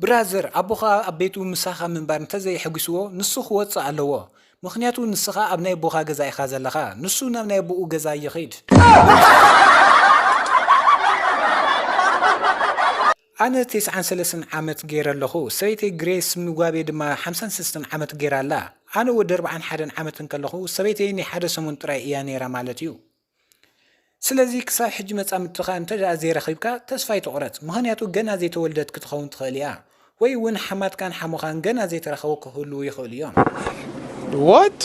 ብራዘር ኣቦኻ ኣብ ቤቱ ምሳኻ ምንባር እንተዘይሕጉስዎ ንሱ ክወፅእ ኣለዎ ምክንያቱ ንስኻ ኣብ ናይ ቦኻ ገዛ ኢኻ ዘለኻ ንሱ ናብ ናይ ቦኡ ገዛ ይኸይድ ኣነ 93 ዓመት ገይረ ኣለኹ ሰበይተይ ግሬስ ምጓቤ ድማ 56 ዓመት ገይራ ኣላ ኣነ ወዲ 41 ዓመት እንከለኹ ሰበይተይ ናይ ሓደ ሰሙን ጥራይ እያ ነይራ ማለት እዩ ስለዚ ክሳብ ሕጂ መጻምድትኻ እንተደኣ ዘይረኺብካ ተስፋ ይትቑረጽ ምክንያቱ ገና ዘይተወልደት ክትኸውን ትኽእል እያ ወይ እውን ሓማትካን ሓሙኻን ገና ዘይተረኸቡ ክህልው ይኽእሉ እዮም What?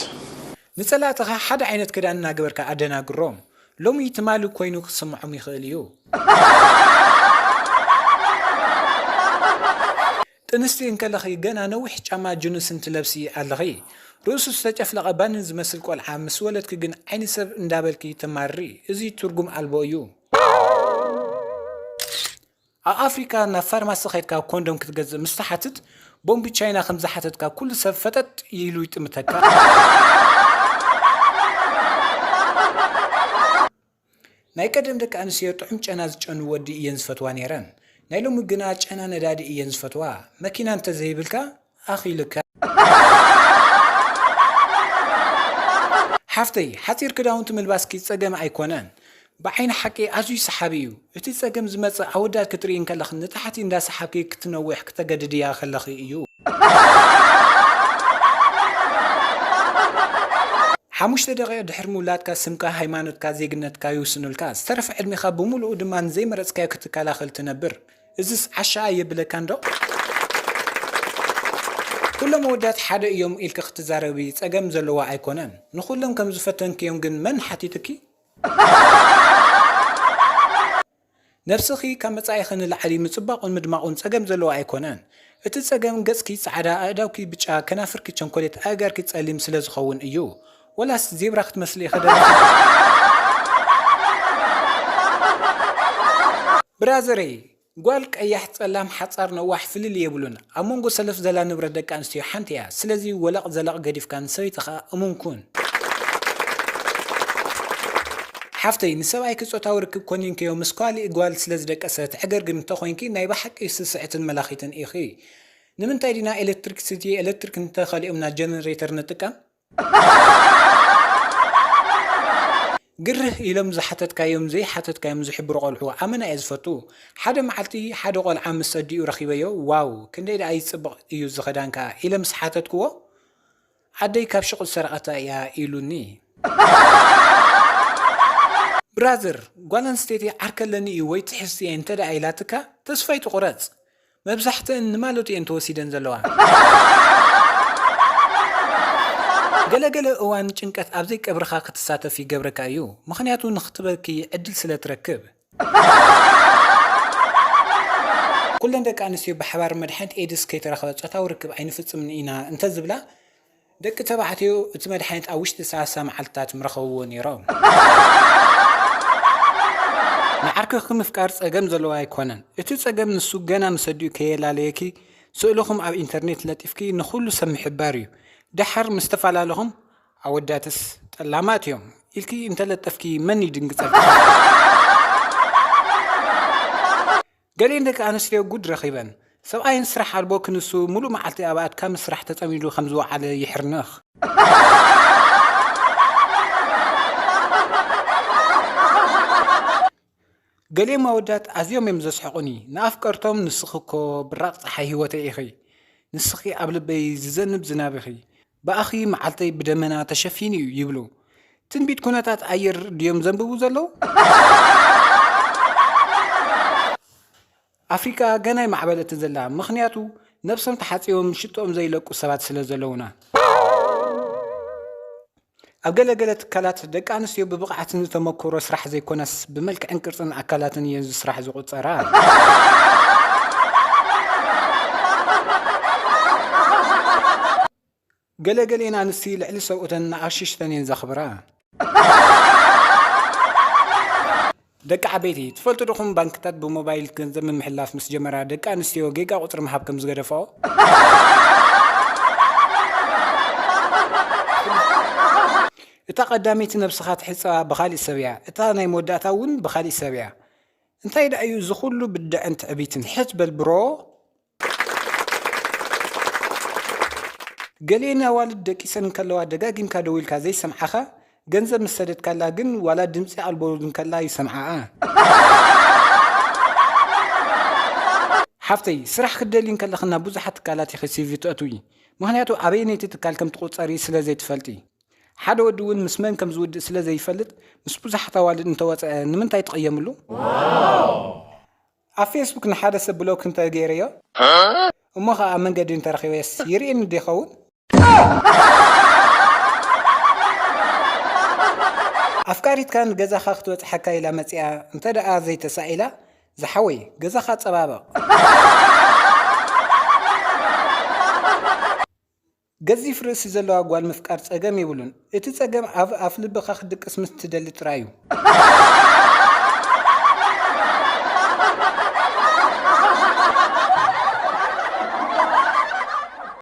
ንጸላእትኻ ሓደ ዓይነት ክዳን እናገበርካ ኣደናግሮም ሎሚ ትማሊ ኮይኑ ክስምዖም ይኽእል እዩ ጥንስቲ እንከለኺ ገና ነዊሕ ጫማ ጅኑስ እንትለብሲ ኣለኺ ርእሱ ዝተጨፍለቐ ባንን ዝመስል ቆልዓ ምስ ወለድኪ ግን ዓይኒ ሰብ እንዳበልኪ ተማሪ እዚ ትርጉም ኣልቦ እዩ ኣብ ኣፍሪካ ናብ ፋርማሲ ኸይድካ ኮንዶም ክትገዝእ ምስ ተሓትት ቦምቢ ቻይና ከም ዝሓተትካ ኩሉ ሰብ ፈጠጥ ኢሉ ይጥምተካ ናይ ቀደም ደቂ ኣንስትዮ ጥዑም ጨና ዝጨኑ ወዲ እየን ዝፈትዋ ነይረን ናይ ሎሚ ግና ጨና ነዳዲ እየን ዝፈትዋ መኪና እንተዘይብልካ ኣኺልካ ሓፍተይ ሓፂር ክዳውንቲ ምልባስኪ ፀገም ኣይኮነን ብዓይኒ ሓቂ ኣዝዩ ሰሓቢ እዩ እቲ ፀገም ዝመፅእ ኣወዳት ክትርኢ ከለኽ ንታሕቲ እንዳሰሓብኪ ክትነውሕ ክተገድድያ ከለኺ እዩ ሓሙሽተ ደቂቕ ድሕሪ ምውላድካ ስምካ ሃይማኖትካ ዜግነትካ ይውስኑልካ ዝተረፈ ዕድሜኻ ብምሉኡ ድማ ንዘይመረፅካዮ ክትከላኸል ትነብር እዚስ ዓሻ የብለካ እንዶ ኩሎም ወዳት ሓደ እዮም ኢልካ ክትዛረቢ ፀገም ዘለዋ ኣይኮነን ንኩሎም ከም ዝፈተንክዮም ግን መን ሓቲትኪ ነፍስኺ ካብ መጻኢኺ ንላዕሊ ምጽባቑን ምድማቑን ፀገም ዘለዋ ኣይኮነን እቲ ፀገም ገጽኪ ጻዕዳ ኣእዳውኪ ብጫ ከናፍርኪ ቸንኮሌት ኣጋርኪ ጸሊም ስለ ዝኸውን እዩ ወላስ ዜብራ ክትመስሊ ይኽእል ብራዘረይ ጓል ቀያሕ ጸላም ሓጻር ነዋሕ ፍልል የብሉን ኣብ መንጎ ሰለፍ ዘላ ንብረት ደቂ ኣንስትዮ ሓንቲ እያ ስለዚ ወላቕ ዘላቕ ገዲፍካ ንሰበይትኻ እሙንኩን ሓፍተይ ንሰብኣይ ክጾታዊ ርክብ ኮኒንከዮ ምስ ኳሊእ ጓል ስለ ዝደቀሰት ዕገርግም እንተኾይንኪ ናይ ባሓቂ ስስዕትን መላኺትን ኢኺ ንምንታይ ዲና ኤሌክትሪክሲቲ ኤሌክትሪክ እንተኸሊኦምና ጀነሬተር ንጥቀም ግርህ ኢሎም ዝሓተትካዮም ዘይሓተትካዮም ዝሕብሩ ቆልዑ ኣመና እየ ዝፈቱ ሓደ መዓልቲ ሓደ ቆልዓ ምስ ኣዲኡ ረኺበዮ ዋው ክንደይ ደኣ ይፅብቕ እዩ ዝኸዳንካ ኢለ ምስ ሓተትክዎ ዓደይ ካብ ሽቁል ሰረቐታ እያ ኢሉኒ ብራዘር ጓል ኣንስተይቲ ዓርከለኒ እዩ ወይ ትሕዝቲ እየ እንተደኣ ኢላትካ ተስፋ ይትቑረፅ መብዛሕትአን ንማለት እየን ተወሲደን ዘለዋ ገለገለ እዋን ጭንቀት ኣብ ዘይቀብርኻ ክትሳተፍ ይገብረካ እዩ ምክንያቱ ንኽትበኪ ዕድል ስለ ትረክብ ኩለን ደቂ ኣንስትዮ ብሓባር መድሓኒት ኤድስ ከይተረኸበ ፆታዊ ርክብ ኣይንፍፅምን ኢና እንተዝብላ ደቂ ተባዕትዮ እቲ መድሓኒት ኣብ ውሽጢ 30 መዓልትታት ምረኸብዎ ነይሮም ንዓርክኽ ምፍቃር ፀገም ዘለዋ ኣይኮነን እቲ ፀገም ንሱ ገና ምስ ኣዲኡ ከየላለየኪ ስእልኹም ኣብ ኢንተርኔት ለጢፍኪ ንኹሉ ሰብ ምሕባር እዩ ድሓር ምስ ተፈላለኹም ኣወዳትስ ጠላማት እዮም ኢልኪ እንተለጠፍኪ መን ይድንግፀልካ ገሊአን ደቂ ኣንስትዮ ጉድ ረኺበን ሰብኣይን ስራሕ ኣልቦ ክንሱ ሙሉእ መዓልቲ ኣብ ኣትካ ምስ ስራሕ ተፀሚዱ ከም ዝወዓለ ይሕርንኽ ገሊኦም ኣወዳት ኣዝዮም እዮም ዘስሕቑኒ ንኣፍቀርቶም ንስኽኮ ብራቕ ፀሓይ ህይወተይ ኢኺ ንስኺ ኣብ ልበይ ዝዘንብ ዝናብ ኢኺ ብኣኺ መዓልተይ ብደመና ተሸፊኑ እዩ ይብሉ ትንቢት ኩነታት ኣየር ድዮም ዘንብቡ ዘለዉ ኣፍሪካ ገናይ ማዕበለቲ ዘላ ምክንያቱ ነብሶም ተሓፂቦም ሽጦኦም ዘይለቁ ሰባት ስለ ዘለውና ኣብ ገለገለ ትካላት ደቂ ኣንስትዮ ብብቕዓት ዝተመክሮ ስራሕ ዘይኮነስ ብመልክዕን ቅርፅን ኣካላትን እየን ስራሕ ዝቁፀራ ገለገሌና ኣንስቲ ልዕሊ ሰብኡተን ንኣሽሽተን እየን ዘኽብራ ደቂ ዓበይቲ ትፈልጡ ዲኹም ባንክታት ብሞባይል ገንዘብ ምምሕላፍ ምስ ጀመራ ደቂ ኣንስትዮ ጌጋ ቁፅሪ ምሃብ ከም ዝገደፍኦ እታ ቀዳመይቲ ነብስኻ ትሕፀባ ብኻሊእ ሰብ እያ እታ ናይ መወዳእታ እውን ብኻሊእ ሰብ እያ እንታይ ደኣ እዩ ዝኹሉ ብድዕን ትዕቢትን ሕት በል ብሮ ገሌና ዋልድ ደቂሰን ከለዋ ደጋጊም ካደውል ካዘይ ሰምዓኻ ገንዘብ መሰደድ ካላ ግን ዋላ ድምጺ አልቦልን ከላ ይሰምዓአ ሓፍተይ ስራሕ ክደሊን ከለኽና ብዙሓት ትካላት ይኸ ሲቪ ትአትዊ ምክንያቱ አበይነይቲ ትካል ከም ትቆፀሪ ስለ ዘይትፈልጢ ሓደ ወዲ እውን ምስ መን ከም ዝውድእ ስለ ዘይፈልጥ ምስ ብዙሓት ኣዋልድ እንተወፅአ ንምንታይ ትቐየምሉ ኣብ ፌስቡክ ንሓደ ሰብ ብሎክ እንተገይረዮ እሞ ከዓ ኣብ መንገዲ እንተረኺበስ ይርኤኒ ዶ ይኸውን ኣፍቃሪትካ ንገዛኻ ክትበፅሐካ ኢላ መፅያ እንተ ደኣ ዘይተሳኢላ ዝሓወይ ገዛኻ ፀባበቕ ገዚፍ ርእሲ ዘለዋ ጓል ምፍቃር ፀገም ይብሉን እቲ ፀገም ኣፍ ልብኻ ክድቅስ ምስ ትደሊ ጥራዩ